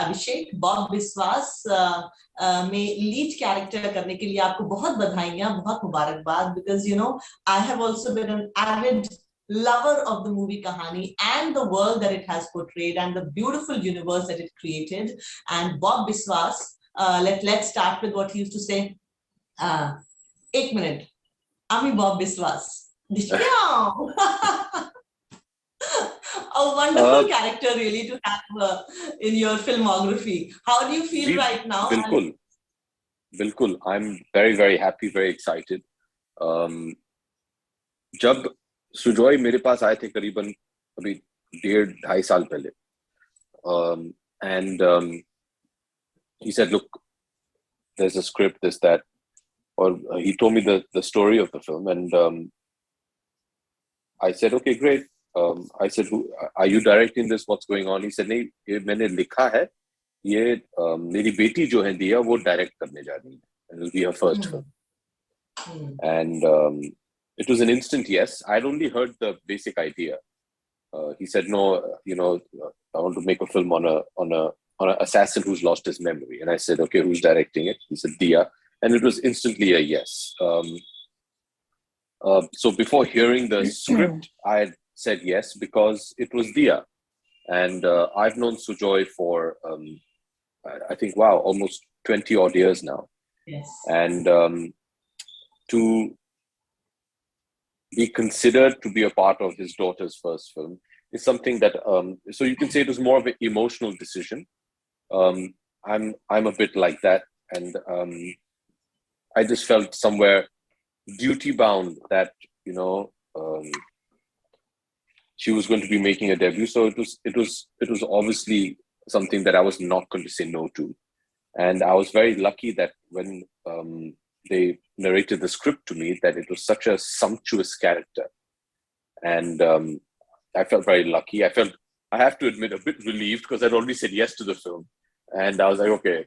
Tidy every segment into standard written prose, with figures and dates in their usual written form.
अभिषेक, Bob विश्वास में lead character करने के लिए आपको बहुत बधाइयां, बहुत मुबारकबाद, because you know I have also been an avid lover of the movie Kahaani and the world that it has portrayed and the beautiful universe that it created. And Bob Biswas, let's start with what he used to say. Ek minute, Ami Bob Biswas. A wonderful character really to have in your filmography. How do you feel right now? Bilkul. I'm very, very happy, very excited. जब सुजॉय मेरे पास आए थे करीबन अभी 1.5 साल पहले, and he said, look, there's a script, this, that, or he told me the story of the film, and I said, okay, great. I said, are you directing this? What's going on? He said, नहीं, ये मैंने लिखा है, ये मेरी बेटी जो है दिया वो डायरेक्ट करने जा रही है, and it'll be her first film. And it was an instant yes. I'd only heard the basic idea. He said, no, you know, I want to make a film on an assassin who's lost his memory. And I said, okay, who's directing it? He said, Dia. And it was instantly a yes. So before hearing the script, I had said yes because it was Dia. And I've known Sujoy for, I think, wow, almost 20 odd years now. Yes. And to be considered to be a part of his daughter's first film is something that, so you can say it was more of an emotional decision. I'm a bit like that. And I just felt somewhere duty bound that, you know, she was going to be making a debut. So it was obviously something that I was not going to say no to. And I was very lucky that when they narrated the script to me, that it was such a sumptuous character. And I felt very lucky. I felt, I have to admit, a bit relieved because I'd already said yes to the film. And I was like, okay,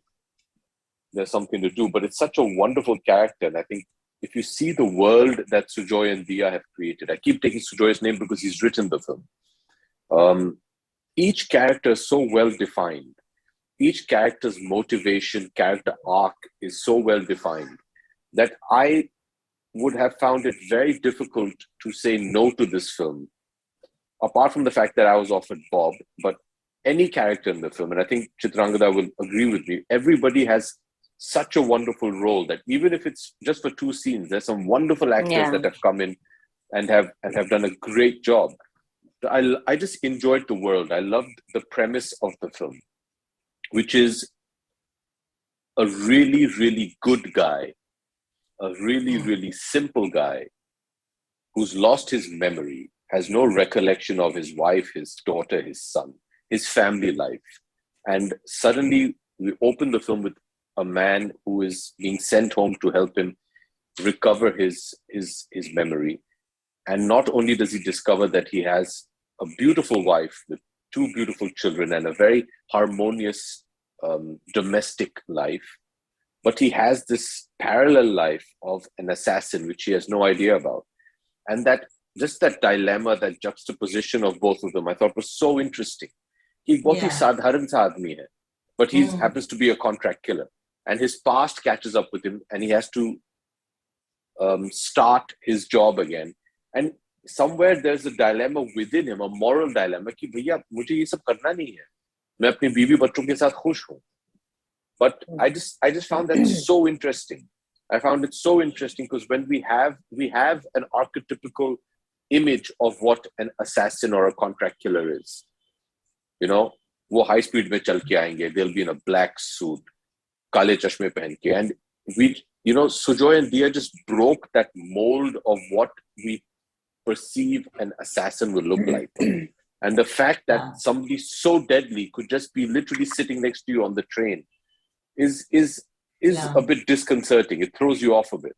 there's something to do. But it's such a wonderful character. And I think if you see the world that Sujoy and Dia have created, I keep taking Sujoy's name because he's written the film. Each character is so well defined. Each character's motivation, character arc is so well defined that I would have found it very difficult to say no to this film, apart from the fact that I was offered Bob, but any character in the film, and I think Chitrangada will agree with me, everybody has such a wonderful role that even if it's just for 2 scenes, there's some wonderful actors that have come in and have done a great job. I just enjoyed the world. I loved the premise of the film, which is a really, really good guy, a really, really simple guy who's lost his memory, has no recollection of his wife, his daughter, his son, his family life. And suddenly we open the film with a man who is being sent home to help him recover his memory. And not only does he discover that he has a beautiful wife with 2 beautiful children and a very harmonious domestic life, but he has this parallel life of an assassin, which he has no idea about. And that just that dilemma, that juxtaposition of both of them, I thought was so interesting. He बहुत ही साधारण सा आदमी है, but he happens to be a contract killer. And his past catches up with him and he has to start his job again. And somewhere there's a dilemma within him, a moral dilemma, कि भैया मुझे ये सब करना नहीं है, मैं अपनी बीवी बच्चों के साथ खुश हूँ. But I just found that so interesting. I found it so interesting because when we have an archetypical image of what an assassin or a contract killer is. You know, वो high speed में चल के आएंगे, they'll be in a black suit, काले चश्मे पहन के, and we, you know, Sujoy and Dia just broke that mold of what we perceive an assassin will look like. And the fact that somebody so deadly could just be literally sitting next to you on the train is a bit disconcerting. It throws you off a bit.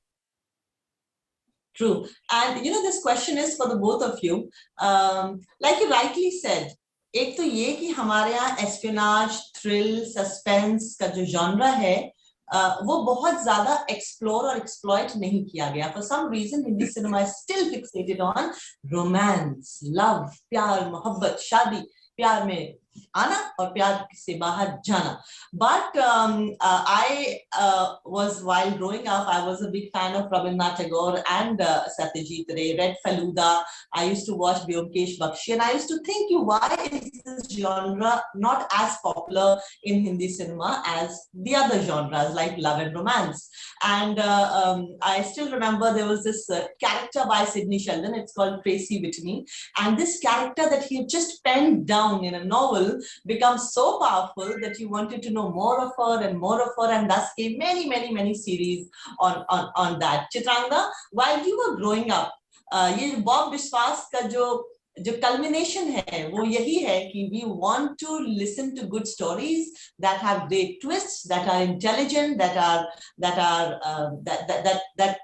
True. And you know, this question is for the both of you. Like you rightly said, एक तो ये कि हमारे यहाँ espionage, thrill, suspense का जो genre है वो बहुत ज्यादा एक्सप्लोर और एक्सप्लॉइट नहीं किया गया. For some reason Hindi cinema is still fixated on romance, love, प्यार, मोहब्बत, शादी. प्यार में आना और प्यार से बाहर जाना. But I was, while growing up, I was a big fan of Rabindranath Tagore and Satyajit Ray, read Feluda. I used to watch Byomkesh Bakshi, and I used to think, why is this genre not as popular in Hindi cinema as the other genres like love and romance? And I still remember there was this character by Sidney Sheldon. It's called Tracy Whitney, and this character that he had just penned down in a novel becomes so powerful that you wanted to know more of her and more of her, and thus came many, many, many series on that. Chitrangada, while you were growing up, ये Bob विश्वास का जो culmination है वो यही है कि we want to listen to good stories that have great twists, that are intelligent, that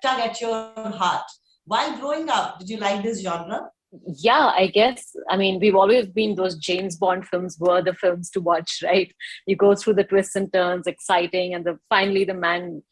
tug at your heart. While growing up, did you like this genre? Yeah, I guess. I mean, we've always been, those James Bond films were the films to watch, right? You go through the twists and turns, exciting, and finally the man,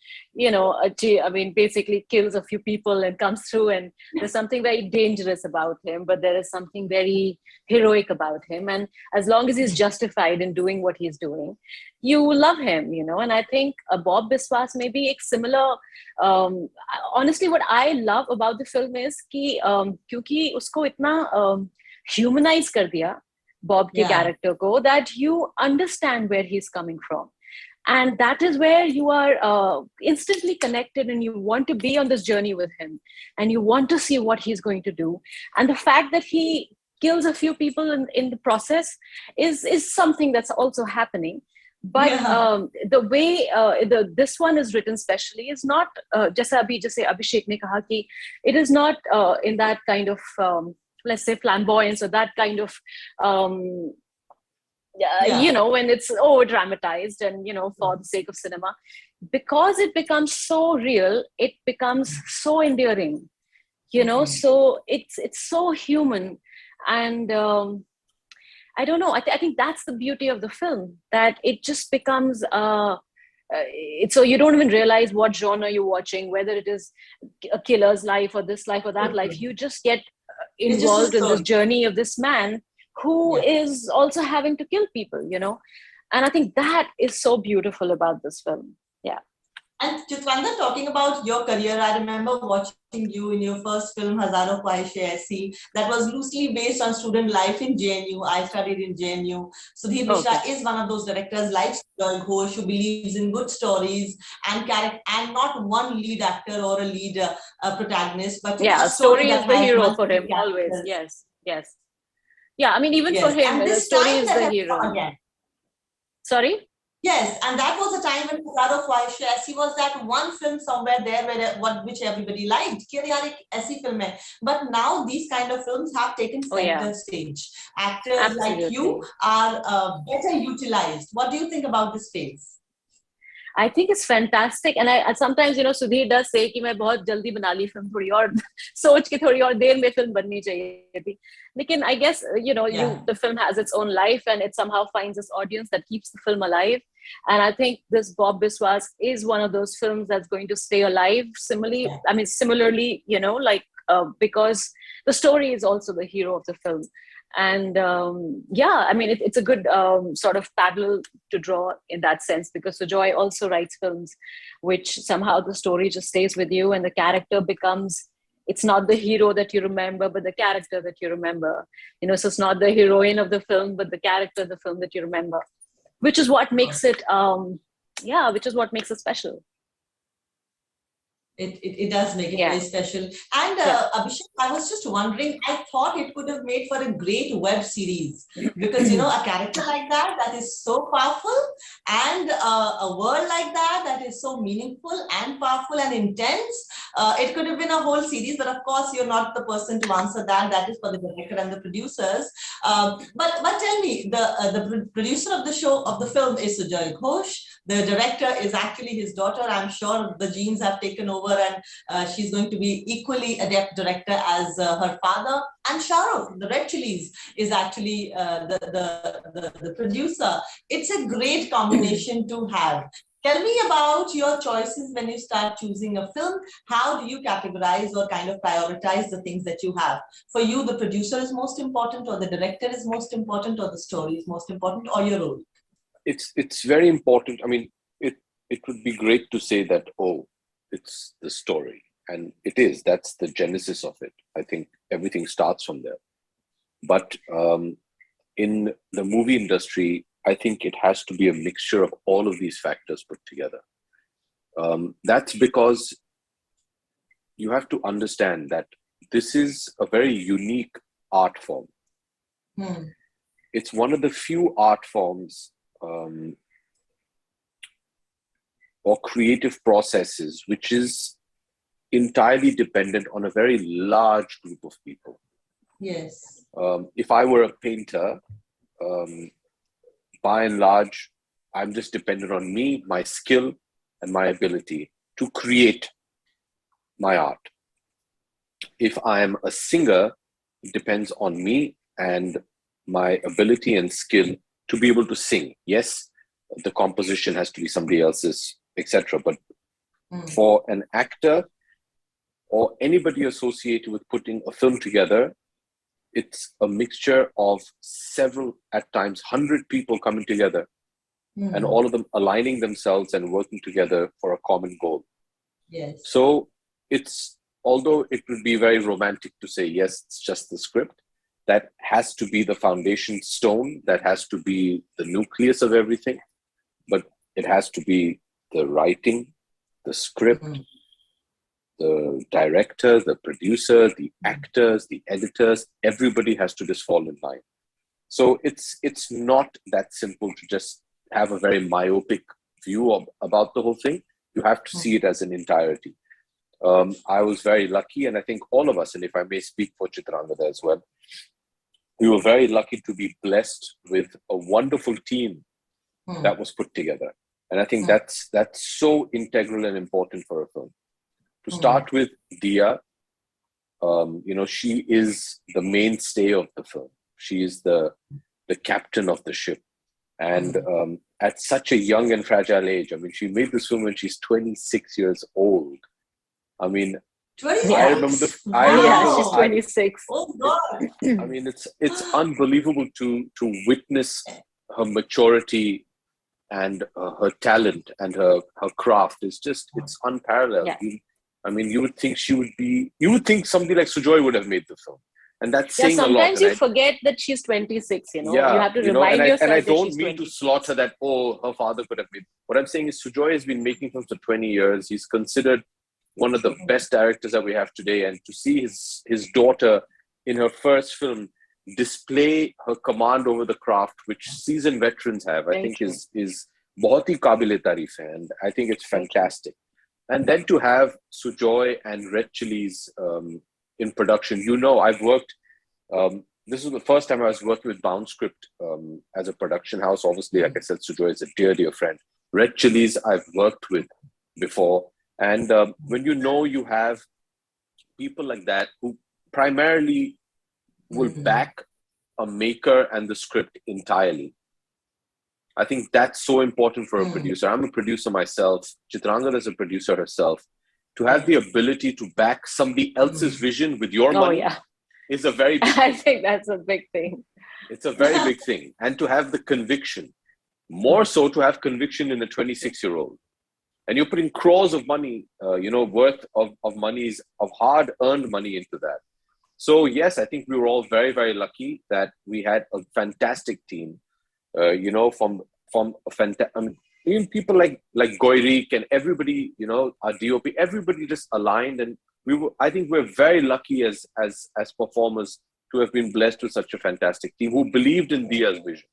basically kills a few people and comes through, and there's something very dangerous about him, but there is something very heroic about him. And as long as he's justified in doing what he's doing, you love him, And I think Bob Biswas may be a similar. Honestly, what I love about the film is कि क्योंकि उसको इतना humanize कर दिया Bob के character को, that you understand where he's coming from. And that is where you are instantly connected, and you want to be on this journey with him, and you want to see what he's going to do. And the fact that he kills a few people in the process is something that's also happening. But the way this one is written specially is not, जैसे Abhishek ने कहा कि it is not in that kind of, let's say, flamboyance, or that kind of, when it's over-dramatized and, for the sake of cinema. Because it becomes so real, it becomes so endearing, so it's so human. And I don't know. I think that's the beauty of the film, that it just becomes, so you don't even realize what genre you're watching, whether it is a killer's life or this life or that life. You just get involved in this journey of this man who is also having to kill people, And I think that is so beautiful about this film. Yeah. And Chitrangada, talking about your career, I remember watching you in your first film, Hazaron Khwahishein Aisi, that was loosely based on student life in JNU. I studied in JNU. Sudhir Mishra is one of those directors like Sujoy Ghosh, who believes in good stories and not one lead actor or a lead protagonist, but a story is the hero for him always. Yes. Yeah, I mean, even for him, the story is the hero. Sorry? Yes, and that was a time when Hazaron Khwahishein Aisi was that one film somewhere there which everybody liked. But now these kind of films have taken center stage. Actors like you are better utilized. What do you think about this phase? I think it's fantastic, and I sometimes, Sudhir does say कि मैं बहुत जल्दी बना ली film, थोड़ी और सोच के थोड़ी और देर में film बननी चाहिए थी. Lekin I guess the film has its own life, and it somehow finds its audience that keeps the film alive. And I think this Bob Biswas is one of those films that's going to stay alive. Similarly, because the story is also the hero of the film. And it's a good sort of parallel to draw in that sense, because Sujoy also writes films which somehow the story just stays with you, and the character becomes, it's not the hero that you remember, but the character that you remember. So it's not the heroine of the film, but the character of the film that you remember, which is what makes it, special. It does make it very special. And Abhishek, I was just wondering, I thought it could have made for a great web series, because a character like that is so powerful, and a world like that is so meaningful and powerful and intense. It could have been a whole series, but of course you're not the person to answer that. That is for the director and the producers. But tell me, the producer of the film is Sujoy Ghosh. The director is actually his daughter. I'm sure the genes have taken over, and she's going to be equally adept director as her father. And Shahrukh, the Red Chillies, is actually the producer. It's a great combination to have. Tell me about your choices when you start choosing a film. How do you categorize or kind of prioritize the things that you have? For you, the producer is most important, or the director is most important, or the story is most important, or your role? It's very important. I mean, it would be great to say that, oh, it's the story, and it is. That's the genesis of it. I think everything starts from there. But in the movie industry, I think it has to be a mixture of all of these factors put together. That's because you have to understand that this is a very unique art form. It's one of the few art forms or creative processes which is entirely dependent on a very large group of people. Yes. If I were a painter, by and large, I'm just dependent on me, my skill, and my ability to create my art. If I am a singer, it depends on me and my ability and skill to be able to sing. Yes, the composition has to be somebody else's, etc. But for an actor or anybody associated with putting a film together, it's a mixture of several, at times, 100 people coming together and all of them aligning themselves and working together for a common goal. Yes. So although it would be very romantic to say, yes, it's just the script, that has to be the foundation stone, that has to be the nucleus of everything, but it has to be the writing, the script, the director, the producer, the actors, the editors, everybody has to just fall in line. So it's not that simple to just have a very myopic view about the whole thing. You have to see it as an entirety. I was very lucky, and I think all of us, and if I may speak for Chitrangada as well, we were very lucky to be blessed with a wonderful team that was put together. And I think that's so integral and important for a film. To start with, Dia, she is the mainstay of the film. She is the captain of the ship. And at such a young and fragile age, I mean, she made this film when she's 26 years old. I mean, 26? I remember she's 26. Oh God! I mean, it's unbelievable to witness her maturity and her talent and her craft. It's unparalleled. Yeah. I mean, you would think somebody like Sujoy would have made the film, and that's saying a lot. Sometimes you forget that she's 26. You have to remind yourself. And I that don't she's mean 26. to slaughter that. Oh, her father could have made. What I'm saying is, Sujoy has been making films for 20 years. He's considered one of the best directors that we have today, and to see his daughter in her first film display her command over the craft, which seasoned veterans have, I think is बहुत ही काबिले तारीफ hai, and I think it's fantastic. And then to have Sujoy and Red Chillies in production, I've worked. This is the first time I was working with Bound Script as a production house. Obviously, like I said, Sujoy is a dear friend. Red Chillies I've worked with before. And when you have people like that who primarily will back a maker and the script entirely, I think that's so important for a producer. I'm a producer myself. Chitrangada is a producer herself. To have the ability to back somebody else's vision with your money is a very big thing. I think that's a big thing. It's a very big thing. And to have the conviction, more so to have conviction in a 26-year-old. And you're putting crores of money, worth of monies, of hard-earned money into that. So yes, I think we were all very, very lucky that we had a fantastic team. From even people like Goirik and everybody, our DOP, everybody just aligned, and I think we're very lucky as performers to have been blessed with such a fantastic team who believed in Dia's vision.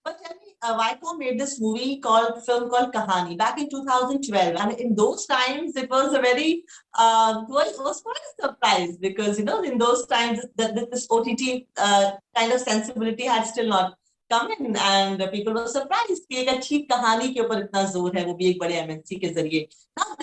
But tell me, Viacom made this film called Kahaani back in 2012, and in those times it was a very it was quite a surprise because in those times this OTT kind of sensibility had still not come in, and people were surprised कि एक अच्छी कहानी के ऊपर इतना जोर है वो भी एक बड़े MNC के जरिए. Now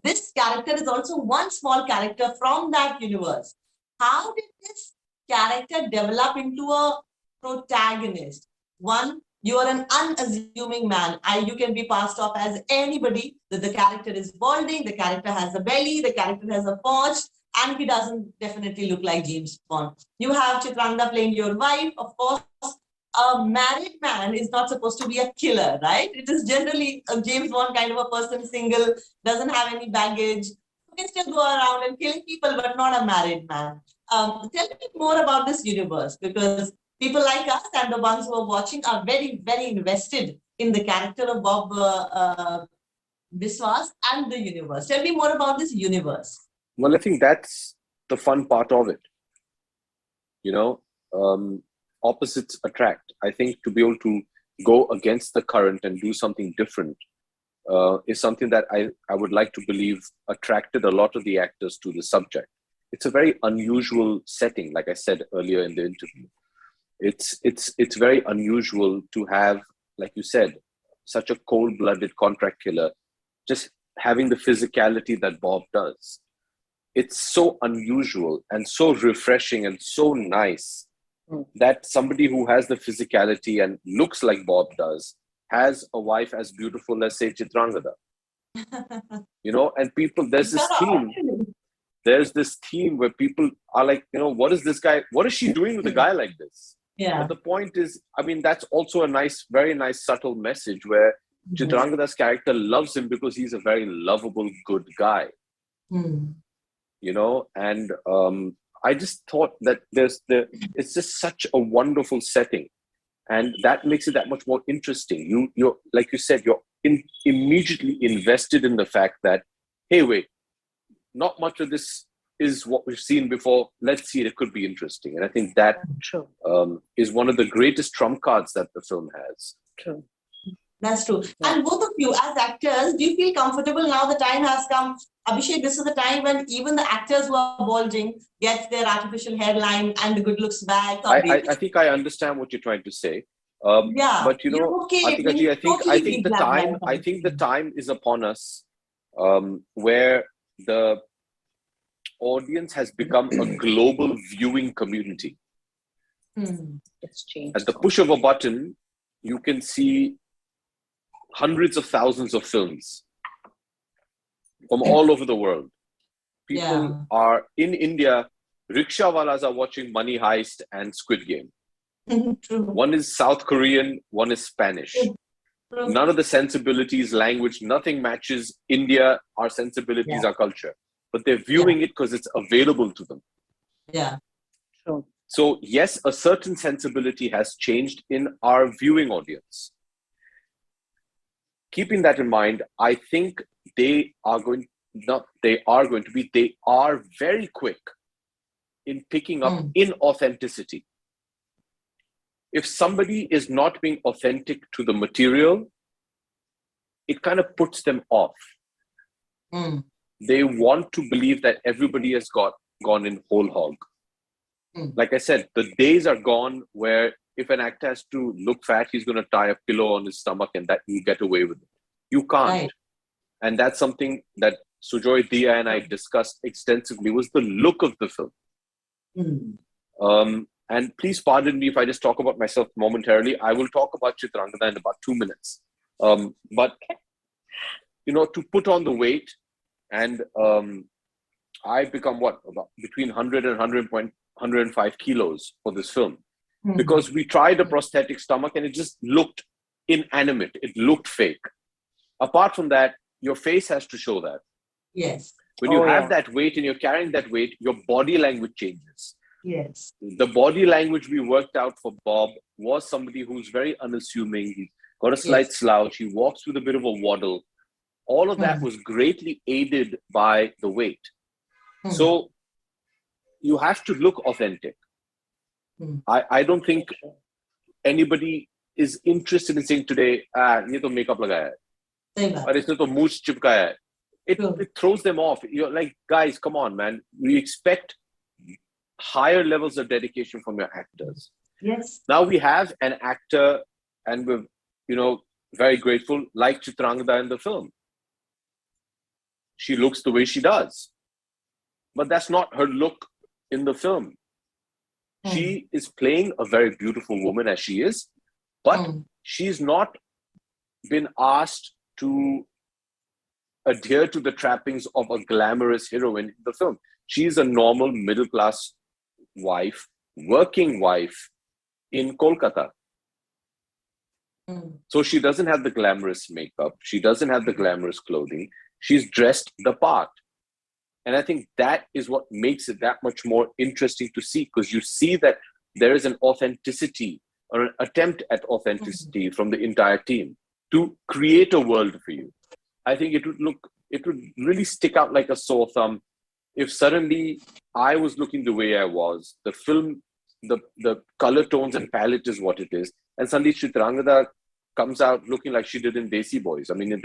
this character is also one small character from that universe. How did this character develop into a protagonist? One You are an unassuming man. You can be passed off as anybody. That the character is balding, the character has a belly, the character has a paunch, and he doesn't definitely look like James Bond. You have Chitrangada playing your wife. Of course, a married man is not supposed to be a killer, right? It is generally a James Bond kind of a person, single, doesn't have any baggage, who can still go around and killing people, but not a married man. Tell me more about this universe, because people like us and the ones who are watching are very, very invested in the character of Bob Biswas and the universe. Tell me more about this universe. Well, I think that's the fun part of it. You know, opposites attract. I think to be able to go against the current and do something different is something that I would like to believe attracted a lot of the actors to the subject. It's a very unusual setting, like I said earlier in the interview. It's very unusual to have, like you said, such a cold-blooded contract killer, just having the physicality that Bob does. It's so unusual and so refreshing and so nice that somebody who has the physicality and looks like Bob does has a wife as beautiful as, say, Chitrangada. You know, and people, there's this theme where people are like, you know, what is this guy, what is she doing with a guy like this? Yeah. But the point is, I mean, that's also a nice, very nice, subtle message where Chitrangada's character loves him because he's a very lovable, good guy. You know, and I just thought that it's just such a wonderful setting, and that makes it that much more interesting. You're like you said, you're immediately invested in the fact that, hey, wait, not much of this is what we've seen before. Let's see, it could be interesting, and I think that is one of the greatest trump cards that the film has. True. That's true. Yeah. And both of you as actors, do you feel comfortable now the time has come? Abhishek, this is the time when even the actors who are balding get their artificial hairline and the good looks back. I think I understand what you're trying to say. Yeah. But you know, Atika ji, I think the time is upon us where the audience has become a global viewing community. It's changed. At the push of a button, you can see hundreds of thousands of films from all over the world. People are in India, rickshawalas are watching Money Heist and Squid Game. True. One is South Korean, one is Spanish. True. None of the sensibilities, language, nothing matches India, our sensibilities, our culture. But they're viewing it because it's available to them. Yeah. True. So yes, a certain sensibility has changed in our viewing audience. Keeping that in mind, I think they are very quick in picking up inauthenticity. If somebody is not being authentic to the material, it kind of puts them off. They want to believe that everybody has gone in whole hog. Like I said, the days are gone where if an actor has to look fat, he's going to tie a pillow on his stomach and that you get away with it. You can't. Right. And that's something that Sujoy, Dia and I discussed extensively, was the look of the film. And please pardon me if I just talk about myself momentarily. I will talk about Chitrangada in about 2 minutes. But, you know, to put on the weight, and I've become about between 100 and 105 kilos for this film. Because we tried a prosthetic stomach and it just looked inanimate. It looked fake. Apart from that, your face has to show that. Yes. When you have that weight and you're carrying that weight, your body language changes. Yes. The body language we worked out for Bob was somebody who's very unassuming. He's got a slight slouch. He walks with a bit of a waddle. All of that was greatly aided by the weight. So you have to look authentic. I don't think anybody is interested in saying today, ye to makeup lagaya hai. Or isne to mooch chipkaya hai. It throws them off. You're like, guys, come on, man. We expect higher levels of dedication from your actors. Yes. Now we have an actor, and we're, you know, very grateful, like Chitrangada in the film. She looks the way she does. But that's not her look in the film. She is playing a very beautiful woman as she is, but she's not been asked to adhere to the trappings of a glamorous heroine in the film. She's a normal middle-class wife, working wife in Kolkata. So she doesn't have the glamorous makeup. She doesn't have the glamorous clothing. She's dressed the part. And I think that is what makes it that much more interesting to see, because you see that there is an authenticity or an attempt at authenticity from the entire team to create a world for you. I think it would really stick out like a sore thumb if suddenly I was looking the way I was, the film, the color tones and palette is what it is, and suddenly Chitrangada comes out looking like she did in Desi Boys. I mean,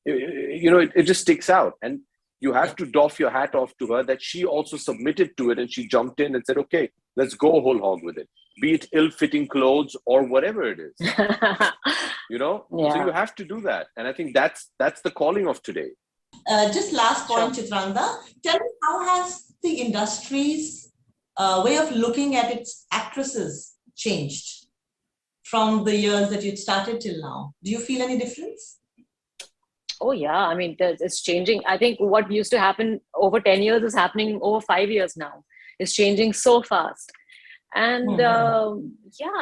it just sticks out. And you have to doff your hat off to her that she also submitted to it, and she jumped in and said, okay, let's go whole hog with it. Be it ill-fitting clothes or whatever it is. So you have to do that. And I think that's the calling of today. Just last point, sure. Chitrangada, tell me, how has the industry's way of looking at its actresses changed from the years that you'd started till now? Do you feel any difference? Oh, yeah. I mean, it's changing. I think what used to happen over 10 years is happening over 5 years now. It's changing so fast. And I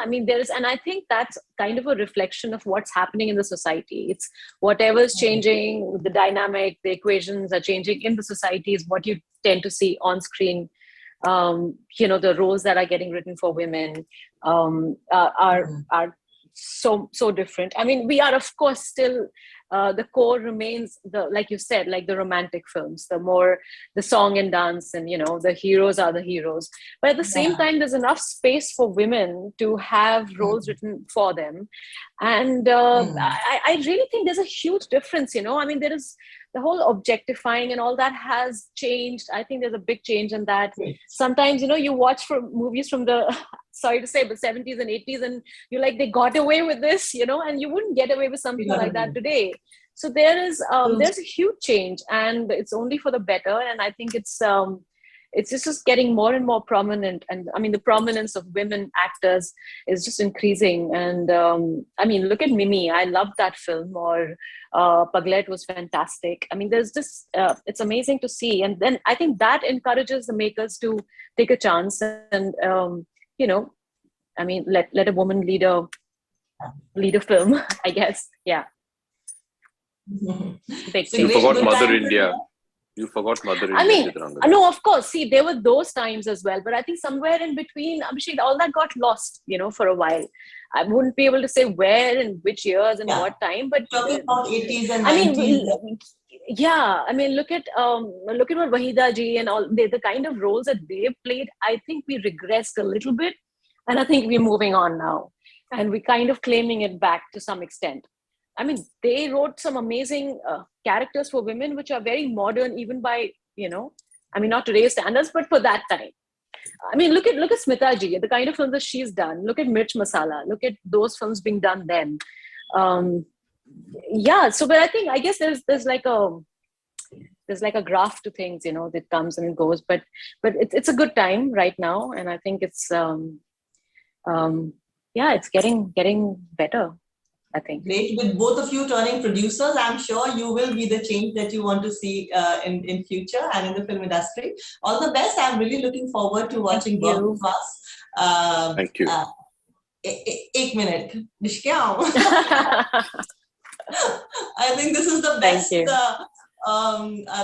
mean, and I think that's kind of a reflection of what's happening in the society. It's whatever is changing, the dynamic, the equations are changing in the society is what you tend to see on screen. The roles that are getting written for women are so different. I mean, we are, of course, still the core remains like you said, like the romantic films, the song and dance, and the heroes are the heroes. But at the same time, there's enough space for women to have roles written for them, and I really think there's a huge difference. I mean, there is the whole objectifying and all that has changed. I think there's a big change in that. Sometimes, you watch movies from the, sorry to say, but 70s and 80s, and you're like, they got away with this, and you wouldn't get away with something like that today. So there's a huge change, and it's only for the better. And I think it's just getting more and more prominent. And I mean, the prominence of women actors is just increasing. And I mean, look at Mimi. I loved that film. Or Paglet was fantastic. I mean, there's just, it's amazing to see. And then I think that encourages the makers to take a chance and, I mean, let a woman lead a film, I guess. Yeah. You forgot Mother India. You forgot Mother India. I mean, no, of course. See, there were those times as well. But I think somewhere in between, Abhishek, all that got lost, for a while. I wouldn't be able to say where and which years and what time. But talking about 80s and 90s. I mean, I mean, look at what Wahida ji and all the kind of roles that they've played. I think we regressed a little bit, and I think we're moving on now, and we're kind of claiming it back to some extent. I mean, they wrote some amazing characters for women, which are very modern, even by, I mean, not today's standards, but for that time. I mean, look at Smita ji, the kind of films that she's done. Look at Mirch Masala. Look at those films being done then. So, but I guess there's like a graph to things, that comes and it goes. But it's a good time right now, and I think it's it's getting better. I think. Great. With both of you turning producers, I'm sure you will be the change that you want to see in future and in the film industry. All the best. I'm really looking forward to watching Bob Biswas. Thank you. Ek minute. I think this is the best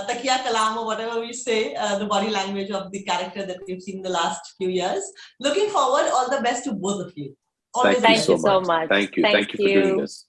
takiya kalam or whatever we say, the body language of the character that we've seen in the last few years. Looking forward. All the best to both of you. Thank you so much. Thank you. Thank you for doing this.